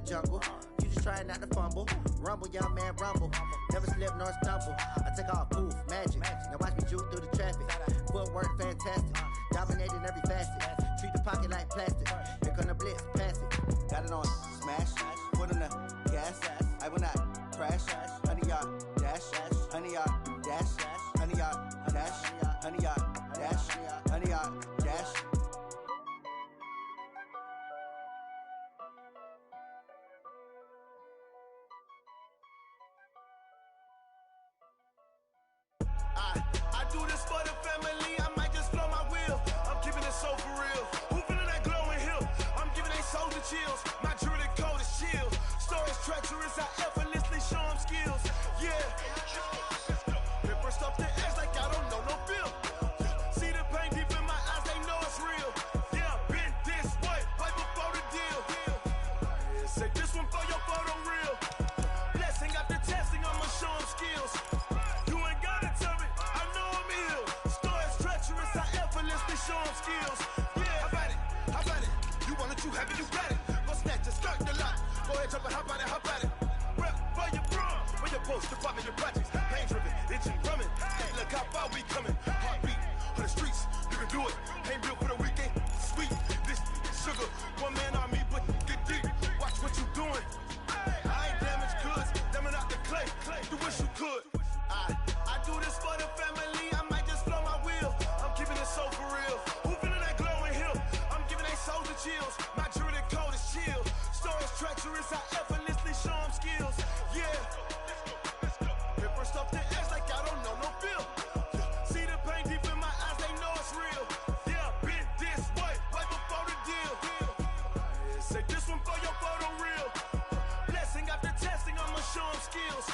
jungle. You just trying not to fumble. Rumble, young man, rumble. Never slip nor stumble. I take off, poof, magic. Now watch me juke through the traffic. Footwork fantastic. Dominating every facet. Treat the pocket like plastic. Here come the blitz, pass it. Got it on smash. Put in the gas. I will not crash. 100-yard dash. 100-yard dash. 100-yard dash. 100-yard dash. 100-yard dash. I do this for the family, I might just blow my wheel. I'm keeping it so for real. Who feeling that glowing hill? I'm giving they soldier chills. My jewelry code is chill. Stories treacherous, I effortlessly show them skills. Yeah. Paper stuff the edge like I don't know no feel. See the pain deep in my eyes, they know it's real. Yeah, been this way, right before the deal. Say this one for your photo real. Blessing after testing, I'ma show them skills. You ain't gotta tell me, I know I'm ill. Stories treacherous, I effortlessly show them skills. Yeah, how about it? You want it, you have it, you got it. Go snatch it, start the lot. Go ahead, jump it, how about it? Rep for your bro, for your post, the pop in your projects. Pain driven, itching, drumming. Look how far we coming. Heartbeat on the streets, you can do it. Ain't built for the weekend, sweet. This sugar, one man army, but get deep. Watch what you doing. I ain't damaged goods, damning out the clay. You wish you could. I do this for the family, I might just blow my wheel. I'm keeping it so for real. Who feeling that glowing hill? I'm giving they soldier chills. My jewelry code is chill. Stories treacherous, I effortlessly show them skills. Yeah. Paper stuff the edge like I don't know no feel. See the pain deep in my eyes, they know it's real. Yeah, been this way, right before the deal. Say this one for your photo real. Blessing after testing, I'ma show them skills.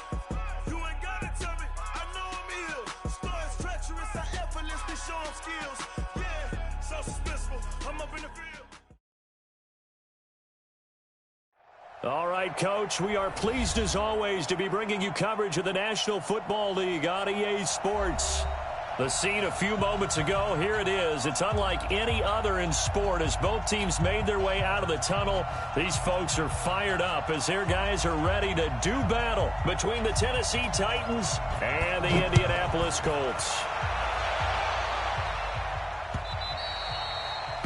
You ain't gotta tell me, I know I'm ill. Stories treacherous, I effortlessly show them skills. Yeah, so suspenseful, I'm up in the field. All right, Coach, we are pleased as always to be bringing you coverage of the National Football League on EA Sports. The scene a few moments ago, here it is. It's unlike any other in sport as both teams made their way out of the tunnel. These folks are fired up as their guys are ready to do battle between the Tennessee Titans and the Indianapolis Colts.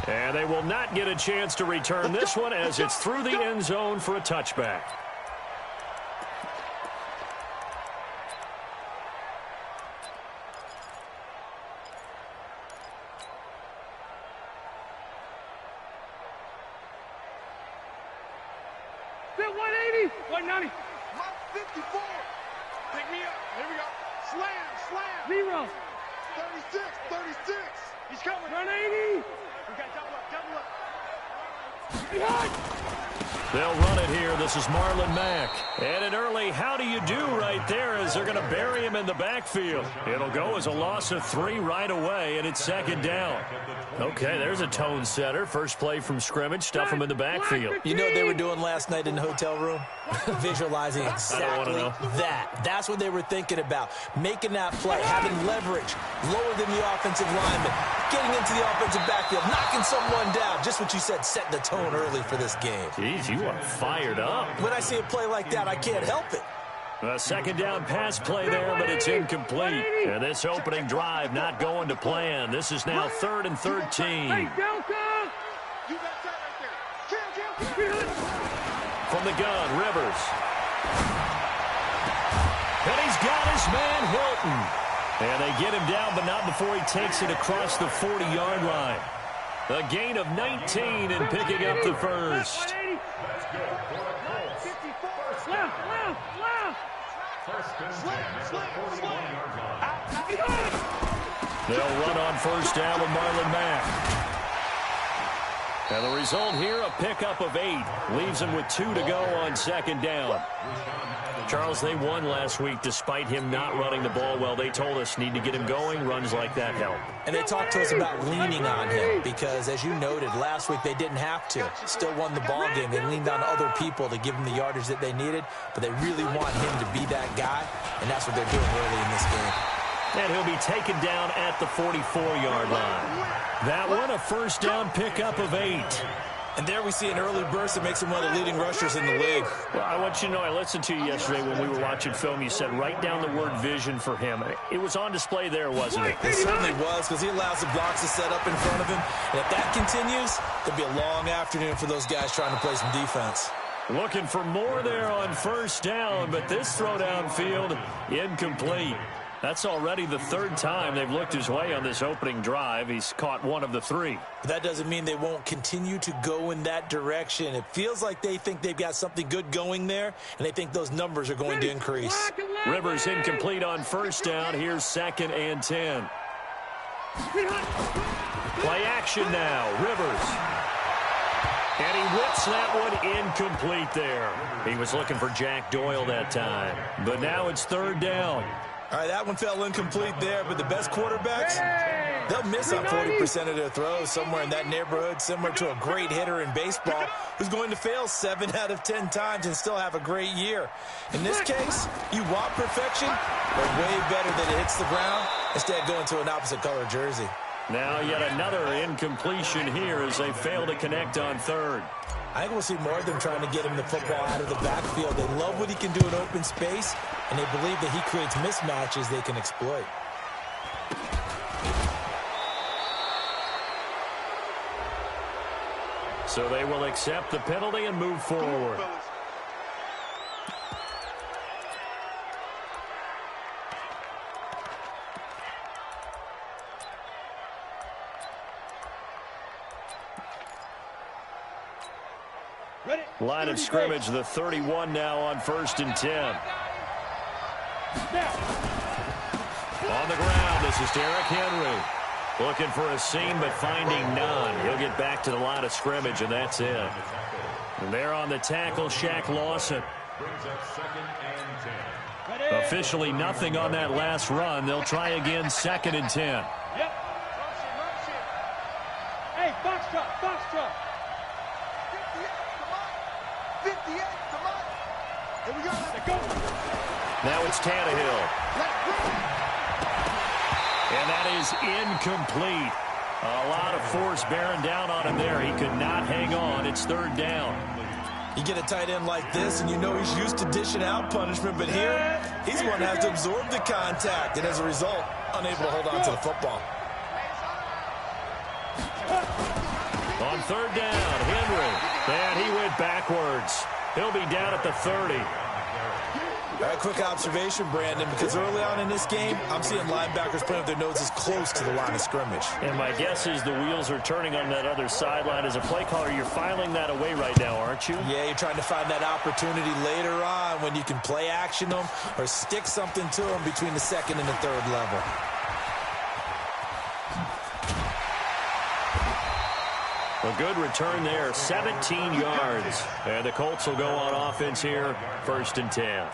And they will not get a chance to return this one as it's through the end zone for a touchback. Fit 180, 190. 54. Pick me up. Here we go. Slam. Zero. 36. He's coming. 180. We got double up. Behind. They'll run it here. This is Marlon Mack. And an early how do you do right there as they're going to bury him in the backfield. It'll go as a loss of 3 right away, and it's second down. Okay, there's a tone setter. First play from scrimmage, stuff him in the backfield. You know what they were doing last night in the hotel room? Visualizing exactly that. That's what they were thinking about. Making that play, having leverage, lower than the offensive lineman, getting into the offensive backfield, knocking someone down. Just what you said, setting the tone early for this game. Jeez, you are fired up. When I see a play like that, I can't help it. A second down pass play there, but it's incomplete. And this opening drive not going to plan. This is now 3rd and 13. Hey, Delta! You got that right there. From the gun, Rivers. And he's got his man, Hilton. And they get him down, but not before he takes it across the 40-yard line. A gain of 19 and picking up the first. They'll run on first down with Marlon Mack. And the result here, a pickup of 8. Leaves him with 2 to go on second down. Charles, they won last week despite him not running the ball well. They told us need to get him going. Runs like that help. And they talked to us about leaning on him because, as you noted, last week they didn't have to. Still won the ball game. They leaned on other people to give them the yardage that they needed, but they really want him to be that guy, and that's what they're doing early in this game. And he'll be taken down at the 44-yard line. That one, a first down pickup of 8. And there we see an early burst that makes him one of the leading rushers in the league. Well, I want you to know, I listened to you yesterday when we were watching film. You said write down the word vision for him. It was on display there, wasn't it? It certainly was, because he allows the blocks to set up in front of him. And if that continues, it'll be a long afternoon for those guys trying to play some defense. Looking for more there on first down, but this throw downfield incomplete. That's already the third time they've looked his way on this opening drive. He's caught one of the three. But that doesn't mean they won't continue to go in that direction. It feels like they think they've got something good going there, and they think those numbers are going to increase. Rivers incomplete on first down. Here's 2nd and 10. Play action now. Rivers. And he whips that one incomplete there. He was looking for Jack Doyle that time. But now it's 3rd down. All right, that one fell incomplete there, but the best quarterbacks, they'll miss on 40% of their throws, somewhere in that neighborhood, similar to a great hitter in baseball who's going to fail 7 out of 10 times and still have a great year. In this case, you want perfection, but way better that it hits the ground instead going to an opposite color jersey. Now yet another incompletion here as they fail to connect on 3rd. I think we'll see more of them trying to get him the football out of the backfield. They love what he can do in open space, and they believe that he creates mismatches they can exploit. So they will accept the penalty and move forward. Line of scrimmage, the 31 now on 1st and 10. On the ground, this is Derrick Henry. Looking for a seam, but finding none. He'll get back to the line of scrimmage, and that's it. And there on the tackle, Shaq Lawson. Officially nothing on that last run. They'll try again, 2nd and 10. Yep. Hey, box truck, box truck. 58, come on. Here we go. Let's go. Now it's Tannehill. And that is incomplete. A lot of force bearing down on him there. He could not hang on. It's 3rd down. You get a tight end like this, and you know he's used to dishing out punishment, but here, he's the one who has to absorb the contact, and as a result, unable to hold on to the football. On 3rd down, Henry. And he went backwards. He'll be down at the 30. All right, quick observation, Brandon, because early on in this game, I'm seeing linebackers playing with their noses close to the line of scrimmage. And my guess is the wheels are turning on that other sideline. As a play caller, you're filing that away right now, aren't you? Yeah, you're trying to find that opportunity later on when you can play action them or stick something to them between the 2nd and the 3rd level. A good return there, 17 yards. And the Colts will go on offense here, 1st and 10.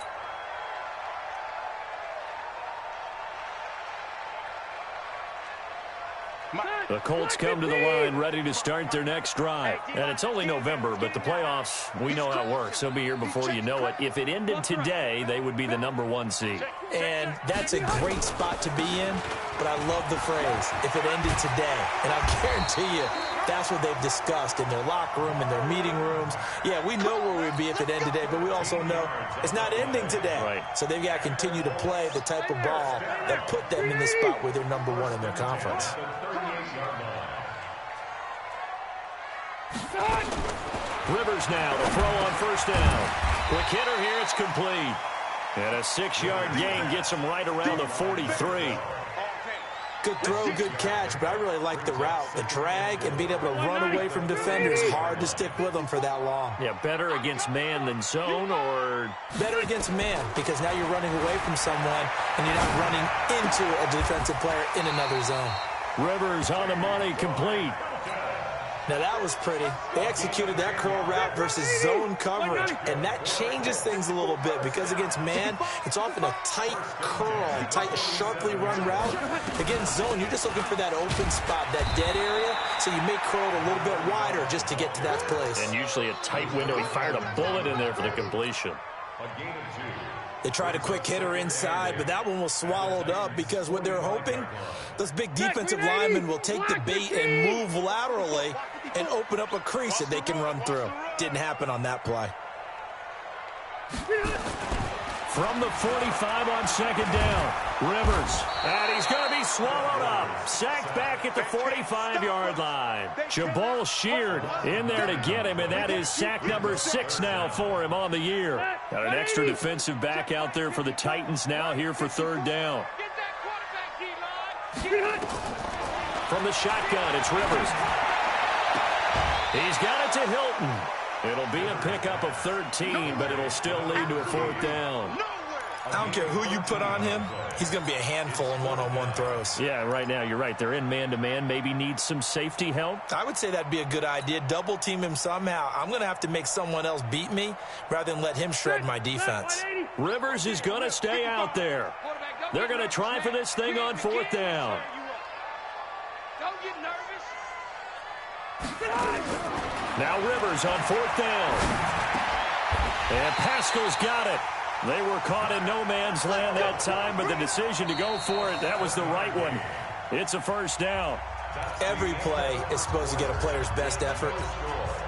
The Colts come to the line ready to start their next drive. And it's only November, but the playoffs, we know how it works. They'll be here before you know it. If it ended today, they would be the #1 seed. And that's a great spot to be in, but I love the phrase, if it ended today. And I guarantee you, that's what they've discussed in their locker room, in their meeting rooms. Yeah, we know where we'd be if it ended today, but we also know it's not ending today. Right. So they've got to continue to play the type of ball that put them in the spot where they're #1 in their conference. Rivers now to throw on 1st down. Quick hitter here, it's complete. And a 6-yard gain gets him right around the 43. Good throw, good catch, but I really like the route. The drag and being able to run away from defenders, hard to stick with them for that long. Yeah, better against man than zone, or? Better against man, because now you're running away from someone and you're not running into a defensive player in another zone. Rivers on the money, complete. Now that was pretty. They executed that curl route versus zone coverage, and that changes things a little bit because against man, it's often a tight curl, tight, sharply run route. Against zone, you're just looking for that open spot, that dead area, so you may curl it a little bit wider just to get to that place. And usually a tight window. He fired a bullet in there for the completion. They tried a quick hitter inside, but that one was swallowed up because what they're hoping, those big defensive linemen will take the bait and move laterally and open up a crease that they can run through. Didn't happen on that play. From the 45 on second down, Rivers. And he's going to be swallowed up. Sacked back at the 45-yard line. Jabal Sheard in there to get him, and that is sack number 6 now for him on the year. Got an extra defensive back out there for the Titans now here for third down. From the shotgun, it's Rivers. He's got it to Hilton. It'll be a pickup of 13, but it'll still lead to a fourth down. I don't care who you put on him. He's going to be a handful in one-on-one throws. Yeah, right now, you're right. They're in man-to-man. Maybe need some safety help. I would say that'd be a good idea. Double-team him somehow. I'm going to have to make someone else beat me rather than let him shred my defense. Rivers is going to stay out there. They're going to try for this thing on fourth down. Don't get nervous. Now Rivers on fourth down. And Pascal's got it. They were caught in no man's land that time, but the decision to go for it, that was the right one. It's a first down. Every play is supposed to get a player's best effort.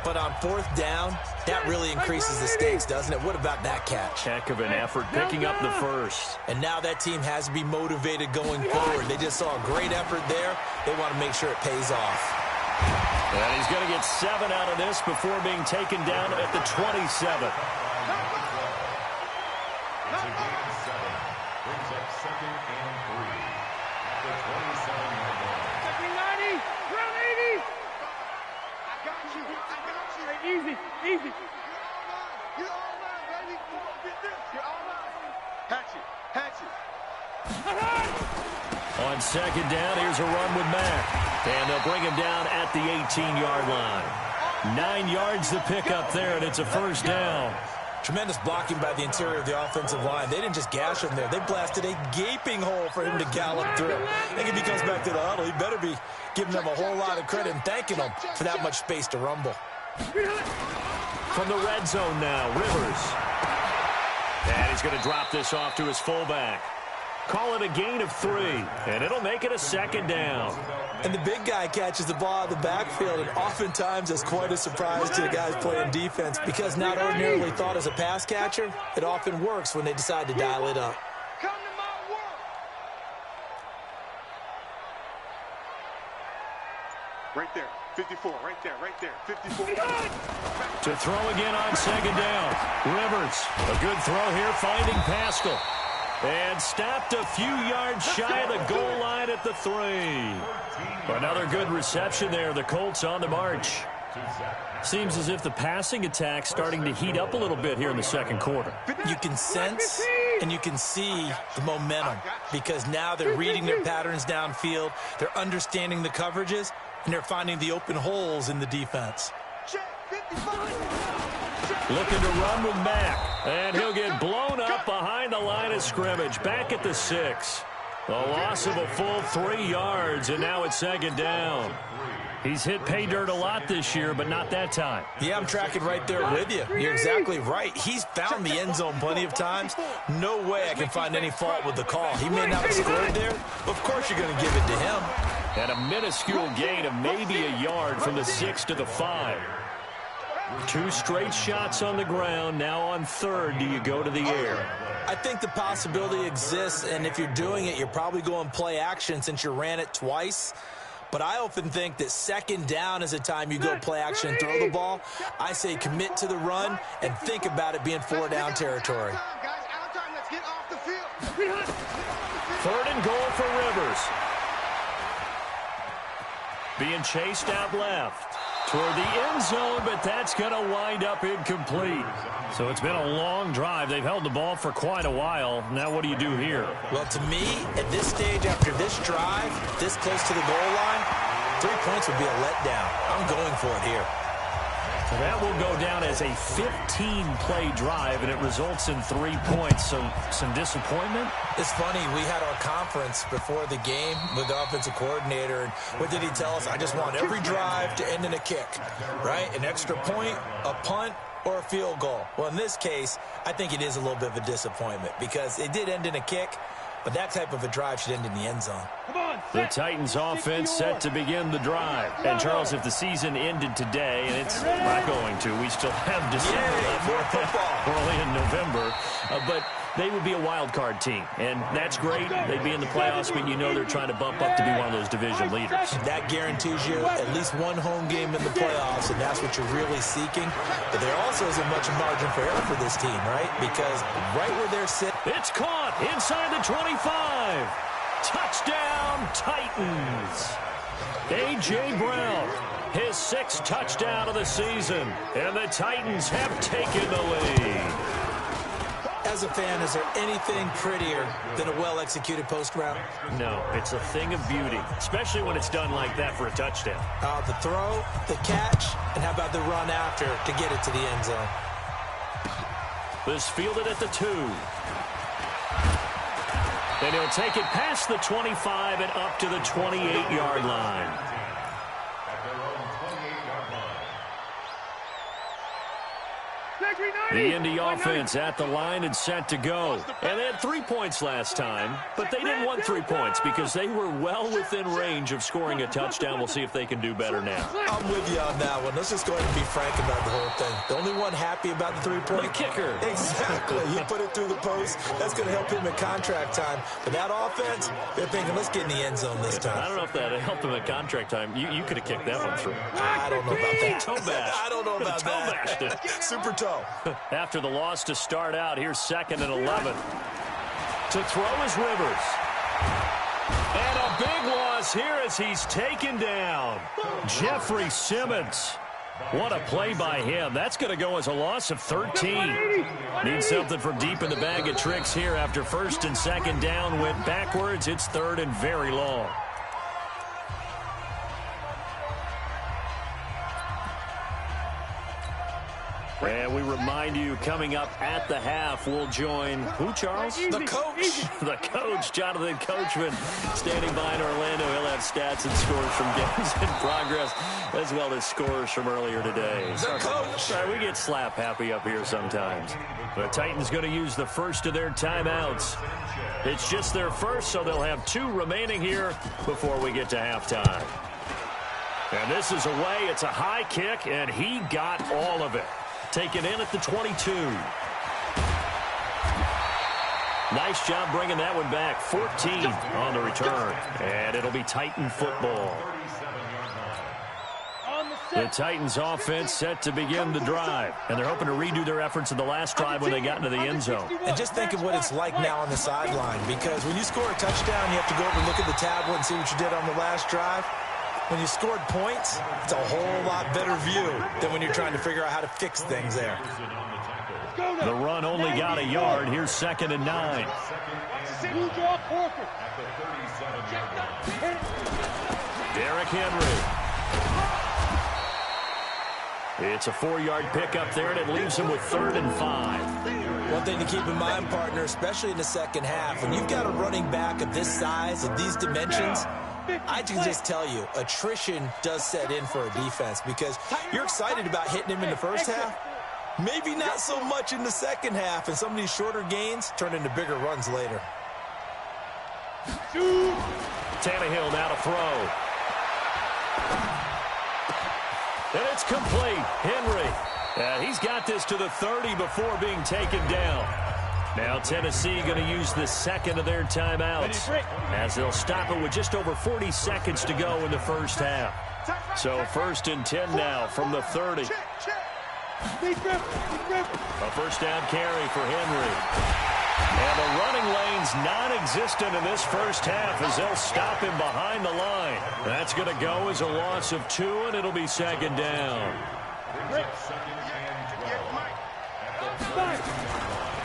But on fourth down, that really increases the stakes, doesn't it? What about that catch? Heck of an effort picking up the first. And now that team has to be motivated going forward. They just saw a great effort there. They want to make sure it pays off. And he's going to get 7 out of this before being taken down at the 27. Brings up second and 3. The 27-yard line. Second 90. Round 80. I got you. Easy. You're all mine, baby. You gonna get this. You're all mine. Hatch it. On second down, here's a run with Mack. And they'll bring him down at the 18-yard line. 9 yards to pick up there, and it's a first down. Tremendous blocking by the interior of the offensive line. They didn't just gash him there. They blasted a gaping hole for him to gallop through. I think if he comes back to the huddle, he better be giving them a whole lot of credit and thanking them for that much space to rumble. From the red zone now, Rivers. And he's going to drop this off to his fullback. Call it a gain of 3, and it'll make it a second down. And the big guy catches the ball out of the backfield, and oftentimes it's quite a surprise to the guys playing defense because not ordinarily thought as a pass catcher, it often works when they decide to dial it up. Come to my work. Right there. 54. Right there. 54. To throw again on second down. Rivers, a good throw here, finding Pascal. And stopped a few yards shy of the goal line at the 3. Another good reception there. The Colts on the march. Seems as if the passing attack's starting to heat up a little bit here in the second quarter. You can sense and you can see the momentum because now they're reading their patterns downfield. They're understanding the coverages, and they're finding the open holes in the defense. Looking to run with Mack. And he'll get blown up behind the line of scrimmage. Back at the 6. A loss of a full 3 yards, and now it's second down. He's hit pay dirt a lot this year, but not that time. Yeah, I'm tracking right there with you. You're exactly right. He's found the end zone plenty of times. No way I can find any fault with the call. He may not have scored there. Of course you're going to give it to him. And a minuscule gain of maybe a yard from the 6 to the 5. 2 straight shots on the ground. Now on third, do you go to the air? I think the possibility exists, and if you're doing it, you're probably going play action since you ran it twice. But I often think that second down is a time you go play action and throw the ball. I say commit to the run and think about it being 4 down territory. Third and goal for Rivers. Being chased out left. Toward the end zone, but that's going to wind up incomplete. So it's been a long drive. They've held the ball for quite a while. Now what do you do here? Well, to me, at this stage, after this drive, this close to the goal line, 3 points would be a letdown. I'm going for it here. So that will go down as a 15-play drive, and it results in 3 points. So some disappointment? It's funny. We had our conference before the game with the offensive coordinator, and what did he tell us? I just want every drive to end in a kick, right? An extra point, a punt, or a field goal. Well, in this case, I think it is a little bit of a disappointment because it did end in a kick, but that type of a drive should end in the end zone. The Titans offense set to begin the drive. And Charles, if the season ended today, and it's not going to, we still have December left. More football. We're only in November. But they would be a wild card team, and that's great. They'd be in the playoffs, but you know they're trying to bump up to be one of those division leaders. That guarantees you at least one home game in the playoffs, and that's what you're really seeking. But there also isn't much margin for error for this team, right? Because right where they're sitting. It's caught inside the 25. Touchdown, Titans. A.J. Brown, his 6th touchdown of the season, and the Titans have taken the lead. As a fan, is there anything prettier than a well-executed post route? No, it's a thing of beauty, especially when it's done like that for a touchdown. The throw, the catch, and how about the run after to get it to the end zone? This fielded at the 2. And he'll take it past the 25 and up to the 28-yard line. The Indy offense at the line and set to go. And they had 3 points last time, but they didn't want 3 points because they were well within range of scoring a touchdown. We'll see if they can do better now. I'm with you on that one. Let's just go ahead and be frank about the whole thing. The only one happy about the 3-point? The kicker. Exactly. You put it through the post. That's going to help him in contract time. But that offense, they're thinking, let's get in the end zone this time. I don't know if that helped him at contract time. You could have kicked that one through. I don't know about that. Toe bash. I don't know about toe that. Bashed it. Super toe. After the loss to start out, here's 2nd and 11. To throw is Rivers. And a big loss here as he's taken down. Jeffrey Simmons. What a play by him. That's going to go as a loss of 13. Need something from deep in the bag of tricks here after 1st and 2nd down went backwards. It's 3rd and very long. And we remind you, coming up at the half, we'll join who, Charles? The coach. The coach, Jonathan Coachman, standing by in Orlando. He'll have stats and scores from games in progress, as well as scores from earlier today. The coach. Sorry, we get slap happy up here sometimes. The Titans going to use the first of their timeouts. It's just their first, so they'll have 2 remaining here before we get to halftime. And this is away. It's a high kick, and he got all of it. Taken in at the 22. Nice job bringing that one back. 14 on the return. And it'll be Titan football. The Titans offense set to begin the drive. And they're hoping to redo their efforts in the last drive when they got into the end zone. And just think of what it's like now on the sideline. Because when you score a touchdown, you have to go over and look at the tablet and see what you did on the last drive. When you scored points, it's a whole lot better view than when you're trying to figure out how to fix things there. The run only got a yard. Here's 2nd and 9. Derrick Henry. It's a 4-yard pickup there, and it leaves him with 3rd and 5. One thing to keep in mind, partner, especially in the second half, when you've got a running back of this size and these dimensions, I can just tell you, attrition does set in for a defense because you're excited about hitting him in the first half. Maybe not so much in the second half, and some of these shorter gains turn into bigger runs later. Tannehill now to throw. And it's complete. Henry. He's got this to the 30 before being taken down. Now Tennessee going to use the 2nd of their timeouts as they'll stop it with just over 40 seconds to go in the first half. So 1st and 10 now from the 30. A first down carry for Henry. And the running lane's non-existent in this first half as they'll stop him behind the line. That's going to go as a loss of 2, and it'll be 2nd down.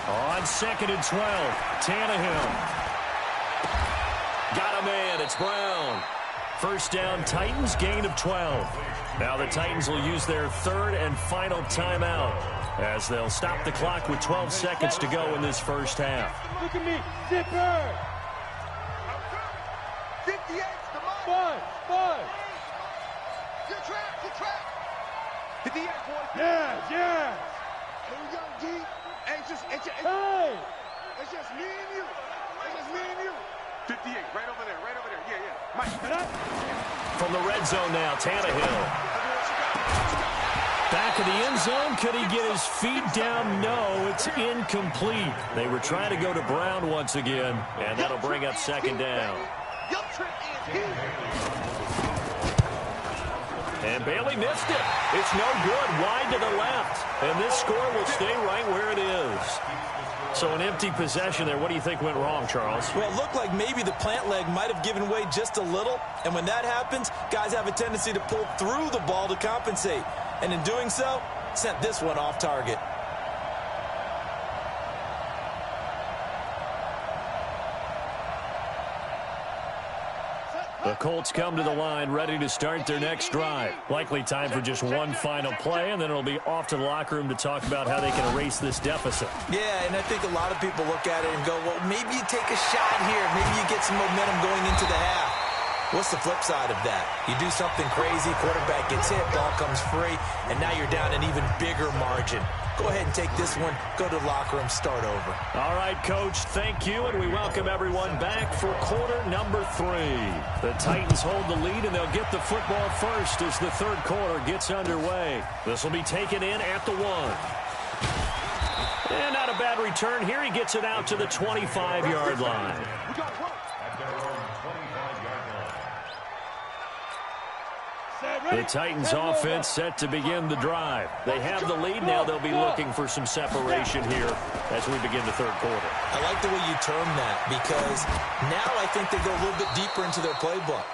On 2nd and 12, Tannehill. Got a man, it's Brown. First down, Titans, gain of 12. Now the Titans will use their 3rd and final timeout as they'll stop the clock with 12 seconds to go in this first half. Look at me, zipper. 58, come on. 5. Good track. Hit the air, boy. Yeah. Here we go, D. Hey, it's just Hey. it's just me and you. just me and you. 58, right over there, yeah. Mike. From the red zone now, Tannehill. Back in the end zone, could he get his feet down? No, it's incomplete. They were trying to go to Brown once again, and that'll bring up second down. And Bailey missed it. It's no good, wide to the left. And this score will stay right where it is. So an empty possession there. What do you think went wrong, Charles? Well, it looked like maybe the plant leg might have given way just a little. And when that happens, guys have a tendency to pull through the ball to compensate. And in doing so, sent this one off target. The Colts come to the line ready to start their next drive. Likely time for just one final play, and then it'll be off to the locker room to talk about how they can erase this deficit. Yeah, and I think a lot of people look at it and go, well, maybe you take a shot here. Maybe you get some momentum going into the half. What's the flip side of that? You do something crazy, quarterback gets hit, ball comes free, and now you're down an even bigger margin. Go ahead and take this one, go to the locker room, start over. All right, Coach, thank you, and we welcome everyone back for quarter number 3. The Titans hold the lead, and they'll get the football first as the third quarter gets underway. This will be taken in at the 1. And not a bad return here. He gets it out to the 25-yard line. The Titans offense set to begin the drive. They have the lead. Now they'll be looking for some separation here as we begin the third quarter. I like the way you term that because now I think they go a little bit deeper into their playbook.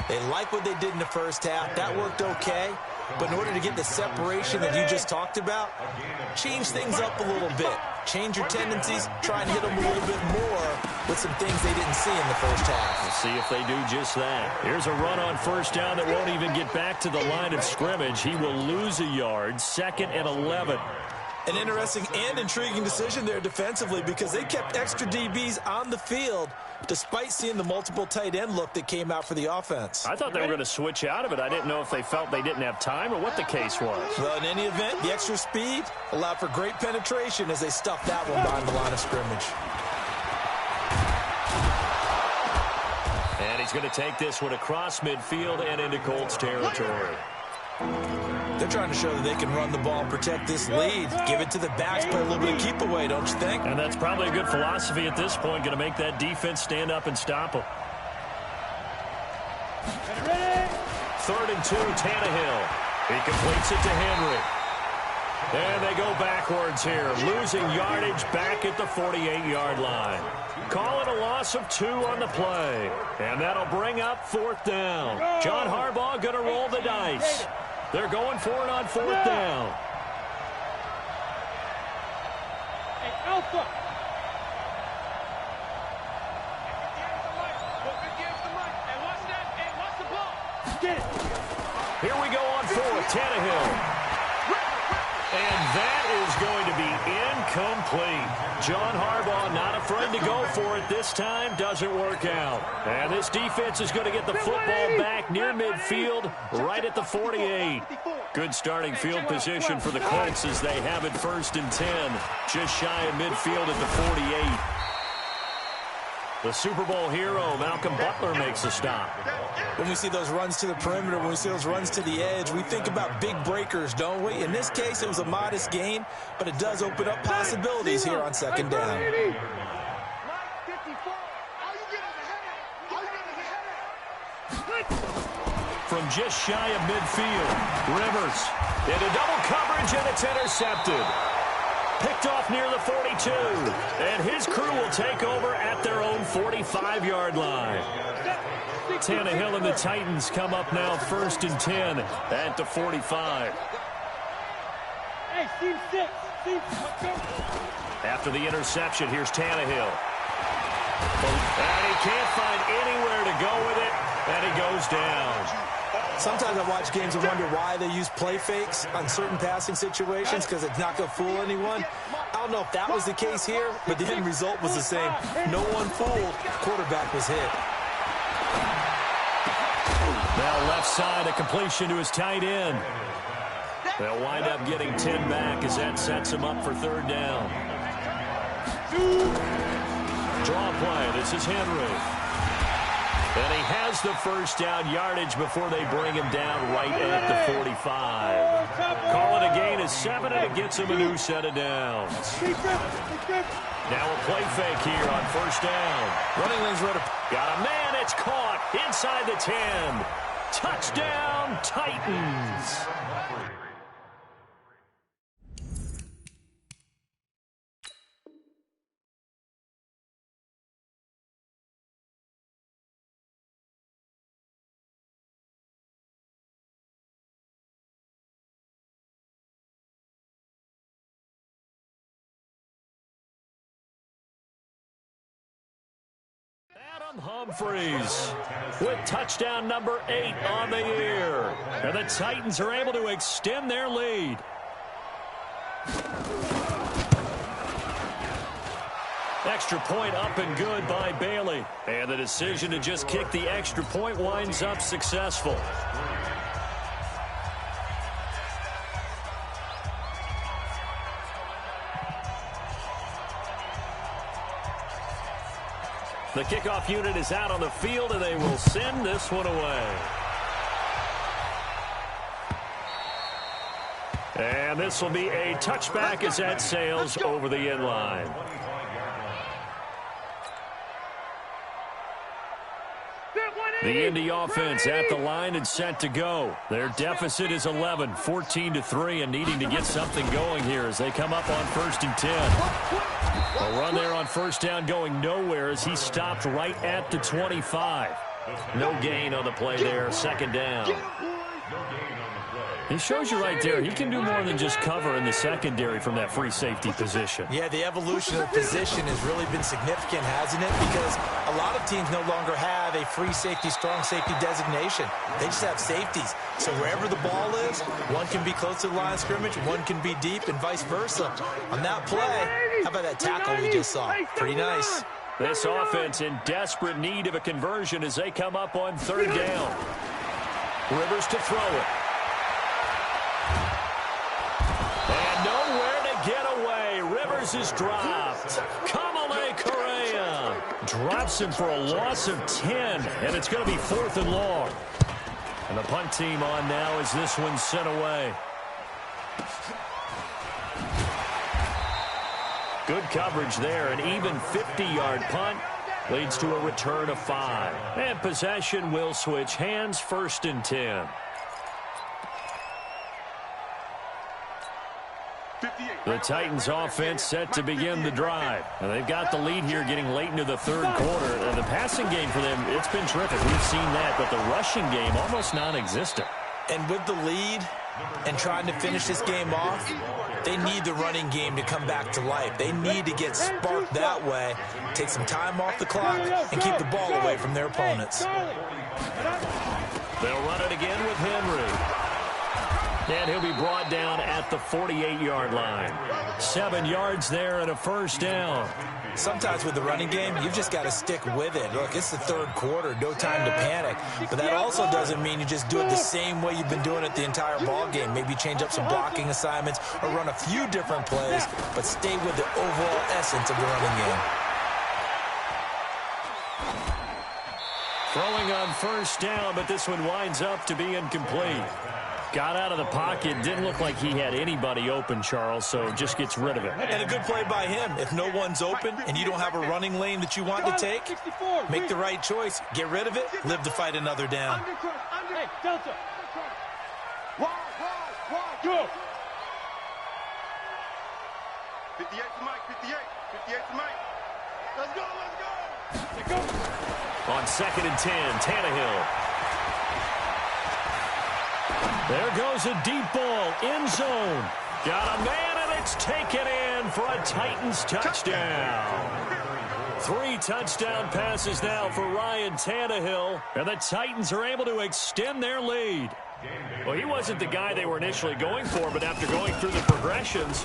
They like what they did in the first half. That worked okay. But in order to get the separation that you just talked about, change things up a little bit. Change your tendencies. Try and hit them a little bit more with some things they didn't see in the first half. We'll see if they do just that. Here's a run on first down that won't even get back to the line of scrimmage. He will lose a yard. 2nd and 11. An interesting and intriguing decision there defensively because they kept extra DBs on the field despite seeing the multiple tight end look that came out for the offense. I thought they were going to switch out of it. I didn't know if they felt they didn't have time or what the case was. Well, in any event, the extra speed allowed for great penetration as they stuffed that one behind the line of scrimmage. And he's going to take this one across midfield and into Colts territory. They're trying to show that they can run the ball and protect this lead. Give it to the backs, play a little bit of keep away, don't you think? And that's probably a good philosophy at this point, going to make that defense stand up and stop them. 3rd and 2, Tannehill. He completes it to Henry. And they go backwards here, losing yardage back at the 48-yard line. Call it a loss of 2 on the play. And that'll bring up 4th down. John Harbaugh going to roll the dice. They're going for it on 4th down. Hey, Alpha. Here we go on 4th, Tannehill. And that is going to be incomplete. John Harbaugh not afraid to go for it this time. Doesn't work out. And this defense is going to get the football back near midfield, right at the 48. Good starting field position for the Colts as they have it 1st and 10. Just shy of midfield at the 48. The Super Bowl hero, Malcolm Butler, makes a stop. When we see those runs to the perimeter, when we see those runs to the edge, we think about big breakers, don't we? In this case, it was a modest gain, but it does open up possibilities here on 2nd down. From just shy of midfield, Rivers into double coverage, and it's intercepted. Picked off near the 42, and his crew will take over at their own 45-yard line. Tannehill and the Titans come up now 1st and 10 at the 45. Hey, team 6. After the interception, here's Tannehill. And he can't find anywhere to go with it, and he goes down. Sometimes I watch games and wonder why they use play fakes on certain passing situations because it's not going to fool anyone. I don't know if that was the case here, but the end result was the same. No one fooled. Quarterback was hit. Now left side, a completion to his tight end. They'll wind up getting 10 back as that sets him up for 3rd down. Draw play. This is Henry. And he has the first down yardage before they bring him down right at the 45. Call it a gain of 7, and it gets him a new set of downs. Now a play fake here on first down. Running lane's ready. Got a man. It's caught inside the 10. Touchdown, Titans. Humphreys with touchdown number 8 on the year. And the Titans are able to extend their lead. Extra point up and good by Bailey. And the decision to just kick the extra point winds up successful. The kickoff unit is out on the field, and they will send this one away. And this will be a touchback as that sails over the end line. The Indy offense at the line and set to go. Their deficit is 11, 14-3, and needing to get something going here as they come up on 1st and 10. A run there on first down going nowhere as he stopped right at the 25. No gain on the play there, 2nd down. He shows you right there, he can do more than just cover in the secondary from that free safety position. Yeah, the evolution of the position has really been significant, hasn't it? Because a lot of teams no longer have a free safety, strong safety designation. They just have safeties. So wherever the ball is, one can be close to the line of scrimmage, one can be deep, and vice versa. On that play, how about that tackle we just saw? Pretty nice. This offense in desperate need of a conversion as they come up on 3rd down. Rivers to throw it. And nowhere to get away. Rivers is dropped. Kamale Correa drops him for a loss of 10, and it's going to be 4th and long. And the punt team on now as this one's sent away. Good coverage there. An even 50-yard punt leads to a return of 5. And possession will switch hands, 1st and 10. The Titans offense set to begin the drive. And they've got the lead here getting late into the 3rd quarter. And the passing game for them, it's been terrific. We've seen that, but the rushing game almost non-existent. And with the lead and trying to finish this game off, they need the running game to come back to life. They need to get sparked that way, take some time off the clock, and keep the ball away from their opponents. They'll run it again with Henry. And he'll be brought down at the 48-yard line. 7 yards there and a 1st down. Sometimes with the running game, you've just got to stick with it. Look, it's the 3rd quarter, no time to panic. But that also doesn't mean you just do it the same way you've been doing it the entire ball game. Maybe change up some blocking assignments or run a few different plays, but stay with the overall essence of the running game. Throwing on 1st down, but this one winds up to be incomplete. Got out of the pocket. Didn't look like he had anybody open, Charles, so just gets rid of it. And a good play by him. If no one's open and you don't have a running lane that you want to take, make the right choice. Get rid of it. Live to fight another down. Hey, Delta. Wide. Go. 58 to Mike, 58 to Mike. Let's go. Let's go. On 2nd and 10, Tannehill. There goes a deep ball, end zone. Got a man, and it's taken in for a Titans touchdown. 3 touchdown passes now for Ryan Tannehill, and the Titans are able to extend their lead. Well, he wasn't the guy they were initially going for, but after going through the progressions,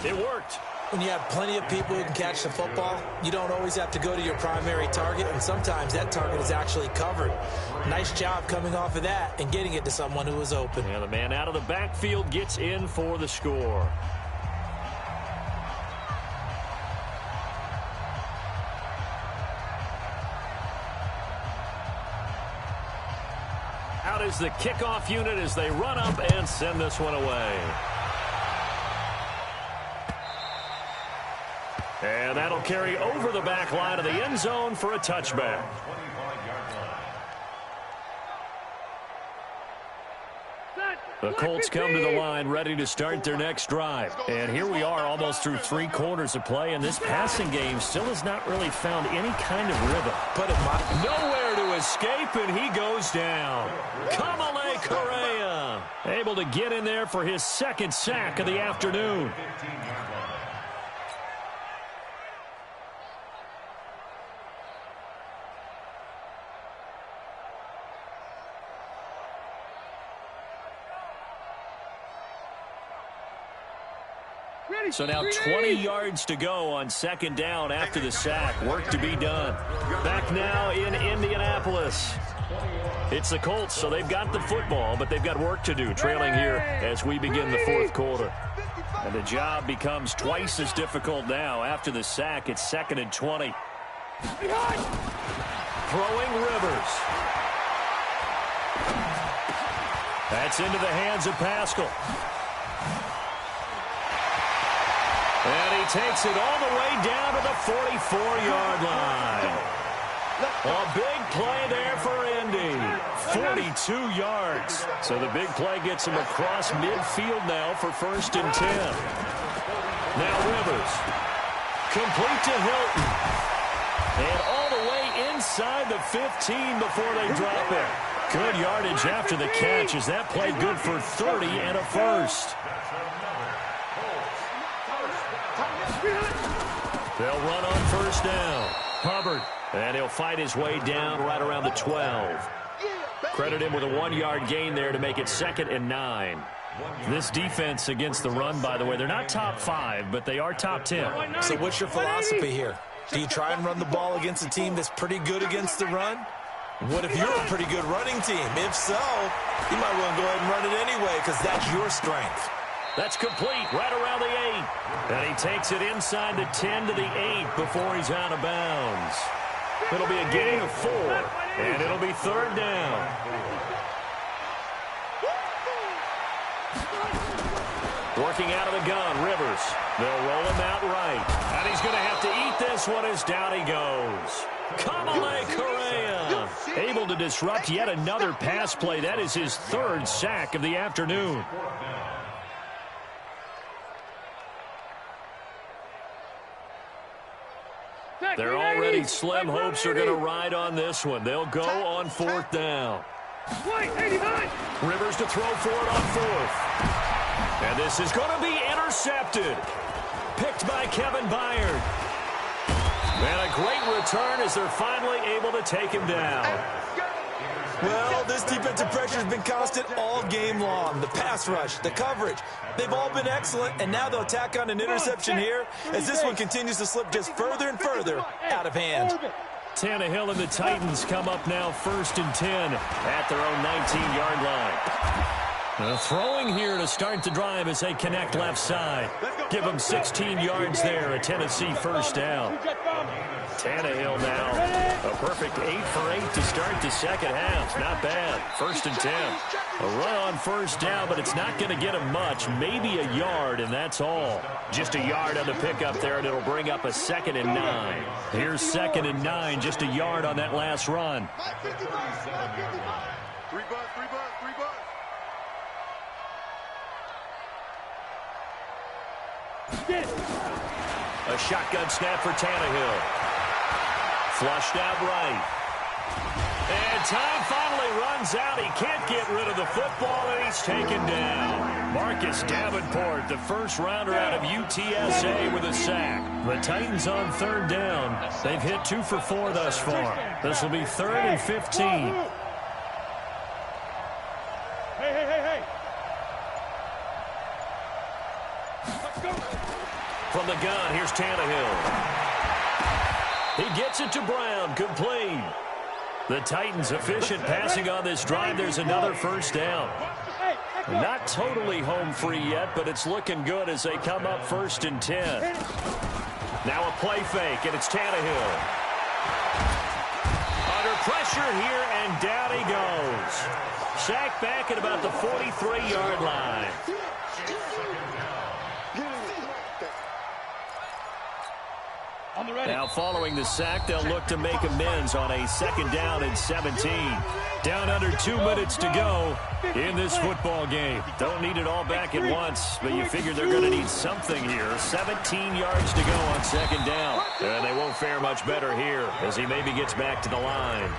it worked. When you have plenty of people who can catch the football, you don't always have to go to your primary target, and sometimes that target is actually covered. Nice job coming off of that and getting it to someone who was open. And the man out of the backfield gets in for the score. out as the kickoff unit as they run up and send this one away. And that'll carry over the back line of the end zone for a touchback. The Colts come to the line ready to start their next drive. And here we are almost through 3 quarters of play, and this passing game still has not really found any kind of rhythm. But nowhere to escape, and he goes down. Kamale Correa able to get in there for his second sack of the afternoon. So now 20 yards to go on second down after the sack. Work to be done. Back now in Indianapolis. It's the Colts, so they've got the football, but they've got work to do, trailing here as we begin the fourth quarter. And the job becomes twice as difficult now. After the sack, it's 2nd and 20. Throwing Rivers. That's into the hands of Pascal. And he takes it all the way down to the 44-yard line. A big play there for Indy. 42 yards. So the big play gets him across midfield now for 1st and 10. Now Rivers. Complete to Hilton. And all the way inside the 15 before they drop it. Good yardage after the catch. Is that play good for 30 and a first? They'll run on 1st down. Hubbard. And he'll fight his way down right around the 12. Credit him with a 1-yard gain there to make it 2nd and 9. This defense against the run, by the way, they're not top 5, but they are top 10. So what's your philosophy here? Do you try and run the ball against a team that's pretty good against the run? What if you're a pretty good running team? If so, you might want to go ahead and run it anyway because that's your strength. That's complete right around the 8. And he takes it inside the 10 to the 8 before he's out of bounds. It'll be a gain of 4, and it'll be 3rd down. Working out of the gun, Rivers. They'll roll him out right. And he's going to have to eat this one as down he goes. Kamale Correa able to disrupt yet another pass play. That is his 3rd sack of the afternoon. They're already slim hopes are going to ride on this one. They'll go on 4th down. Rivers to throw for it on 4th. And this is going to be intercepted. Picked by Kevin Byard. And a great return as they're finally able to take him down. Well, this defensive pressure has been constant all game long. The pass rush, the coverage, they've all been excellent, and now they'll tack on an interception here as this one continues to slip just further and further out of hand. Tannehill and the Titans come up now 1st and 10 at their own 19-yard line. Throwing here to start the drive as they connect left side. Give them 16 yards there, a Tennessee 1st down. Tannehill now, a perfect 8 for 8 to start the second half. Not bad. 1st and 10. A run on 1st down, but it's not going to get him much. Maybe a yard, and that's all. Just a yard on the pickup there, and it'll bring up a 2nd and 9. Here's 2nd and 9, just a yard on that last run. 3 bucks. A shotgun snap for Tannehill. Flushed out right. And time finally runs out. He can't get rid of the football, and he's taken down. Marcus Davenport, the 1st rounder out of UTSA with a sack. The Titans on 3rd down. They've hit 2 for 4 thus far. This will be 3rd and 15. Hey. Let's go. From the gun, here's Tannehill. He gets it to Brown, complete. The Titans efficient passing on this drive. There's another 1st down. Not totally home free yet, but it's looking good as they come up 1st and 10. Now a play fake, and it's Tannehill. Under pressure here, and down he goes. Sacked back at about the 43-yard line. Now following the sack, they'll look to make amends on a 2nd down and 17. Down under 2 minutes to go in this football game. Don't need it all back at once, but you figure they're going to need something here. 17 yards to go on 2nd down. And they won't fare much better here as he maybe gets back to the line.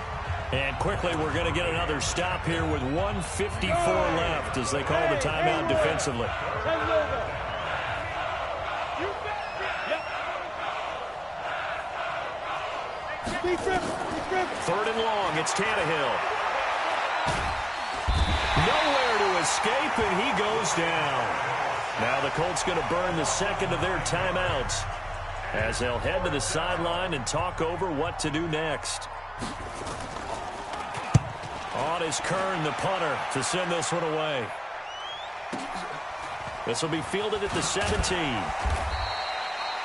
And quickly, we're going to get another stop here with 1:54 left as they call the timeout defensively. Third and long, it's Tannehill. Nowhere to escape, and he goes down. Now the Colts going to burn the second of their timeouts as they'll head to the sideline and talk over what to do next. On is Kern, the punter, to send this one away. This will be fielded at the 17.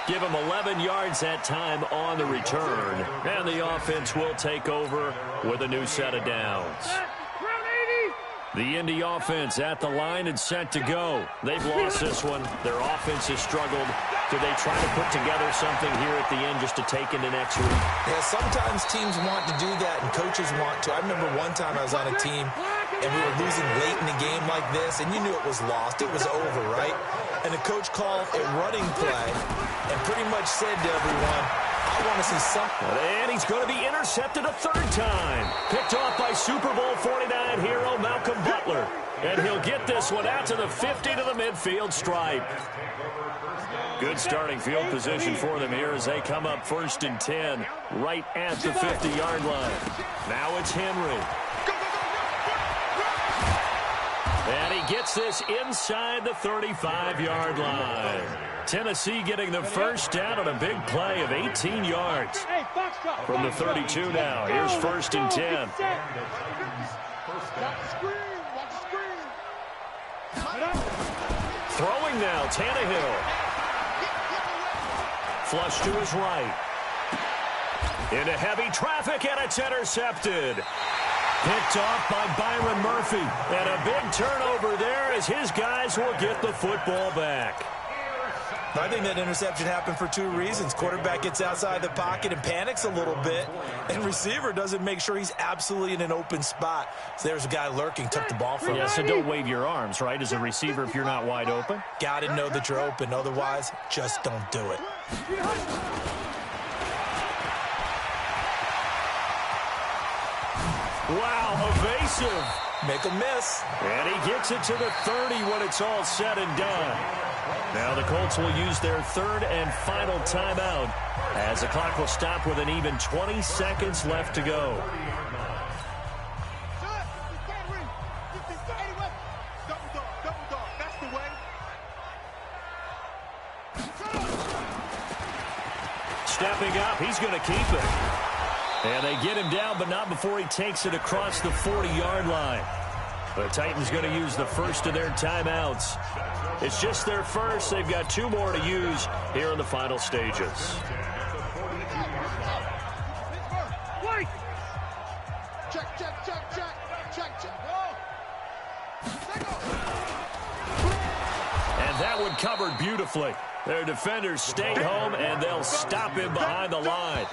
Give him 11 yards that time on the return. And the offense will take over with a new set of downs. The Indy offense at the line and set to go. They've lost this one. Their offense has struggled. Do they try to put together something here at the end just to take into next week? Yeah, sometimes teams want to do that and coaches want to. I remember one time I was on a team and we were losing late in the game like this, and you knew it was lost. It was over, right? And the coach called a running play and pretty much said to everyone, I want to see something. And he's going to be intercepted a 3rd time. Picked off by Super Bowl 49 hero Malcolm Butler. And he'll get this one out to the 50 to the midfield stripe. Good starting field position for them here as they come up 1st and 10 right at the 50-yard line. Now it's Henry. And he gets this inside the 35-yard line. Tennessee getting the first down on a big play of 18 yards. From the 32 now. Here's 1st and 10. Throwing now, Tannehill. Flush to his right. Into heavy traffic, and it's intercepted. Picked off by Byron Murphy. And a big turnover there as his guys will get the football back. I think that interception happened for 2 reasons. Quarterback gets outside the pocket and panics a little bit, and receiver doesn't make sure he's absolutely in an open spot. So there's a guy lurking, took the ball from him. Yeah, so don't wave your arms, right, as a receiver if you're not wide open. Got to know that you're open. Otherwise, just don't do it. Wow, evasive. Make a miss. And he gets it to the 30 when it's all said and done. Now the Colts will use their 3rd and final timeout as the clock will stop with an even 20 seconds left to go. Stepping up, he's going to keep it. And they get him down, but not before he takes it across the 40-yard line. The Titans going to use the first of their timeouts. It's just their first. They've got 2 more to use here in the final stages. And that one covered beautifully. Their defenders stay home, and they'll stop him behind the line.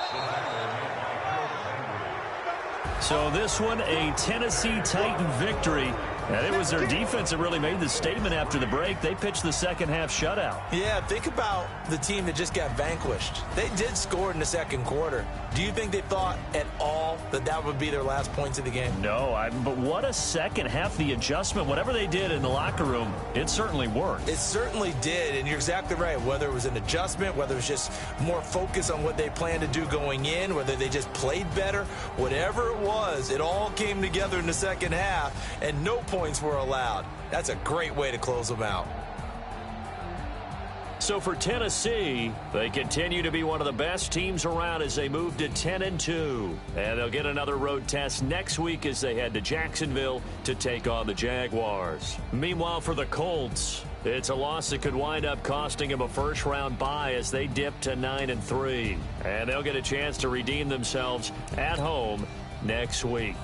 So this one, a Tennessee Titan victory. And it was their defense that really made the statement after the break. They pitched the second-half shutout. Yeah, think about the team that just got vanquished. They did score in the 2nd quarter. Do you think they thought at all that that would be their last points of the game? No, but what a second half. The adjustment, whatever they did in the locker room, it certainly worked. It certainly did, and you're exactly right. Whether it was an adjustment, whether it was just more focus on what they planned to do going in, whether they just played better, whatever it was, it all came together in the second half, and no points were allowed. That's a great way to close them out. So for Tennessee, they continue to be one of the best teams around as they move to 10-2. And they'll get another road test next week as they head to Jacksonville to take on the Jaguars. Meanwhile, for the Colts, it's a loss that could wind up costing them a first-round bye as they dip to 9-3. And they'll get a chance to redeem themselves at home next week.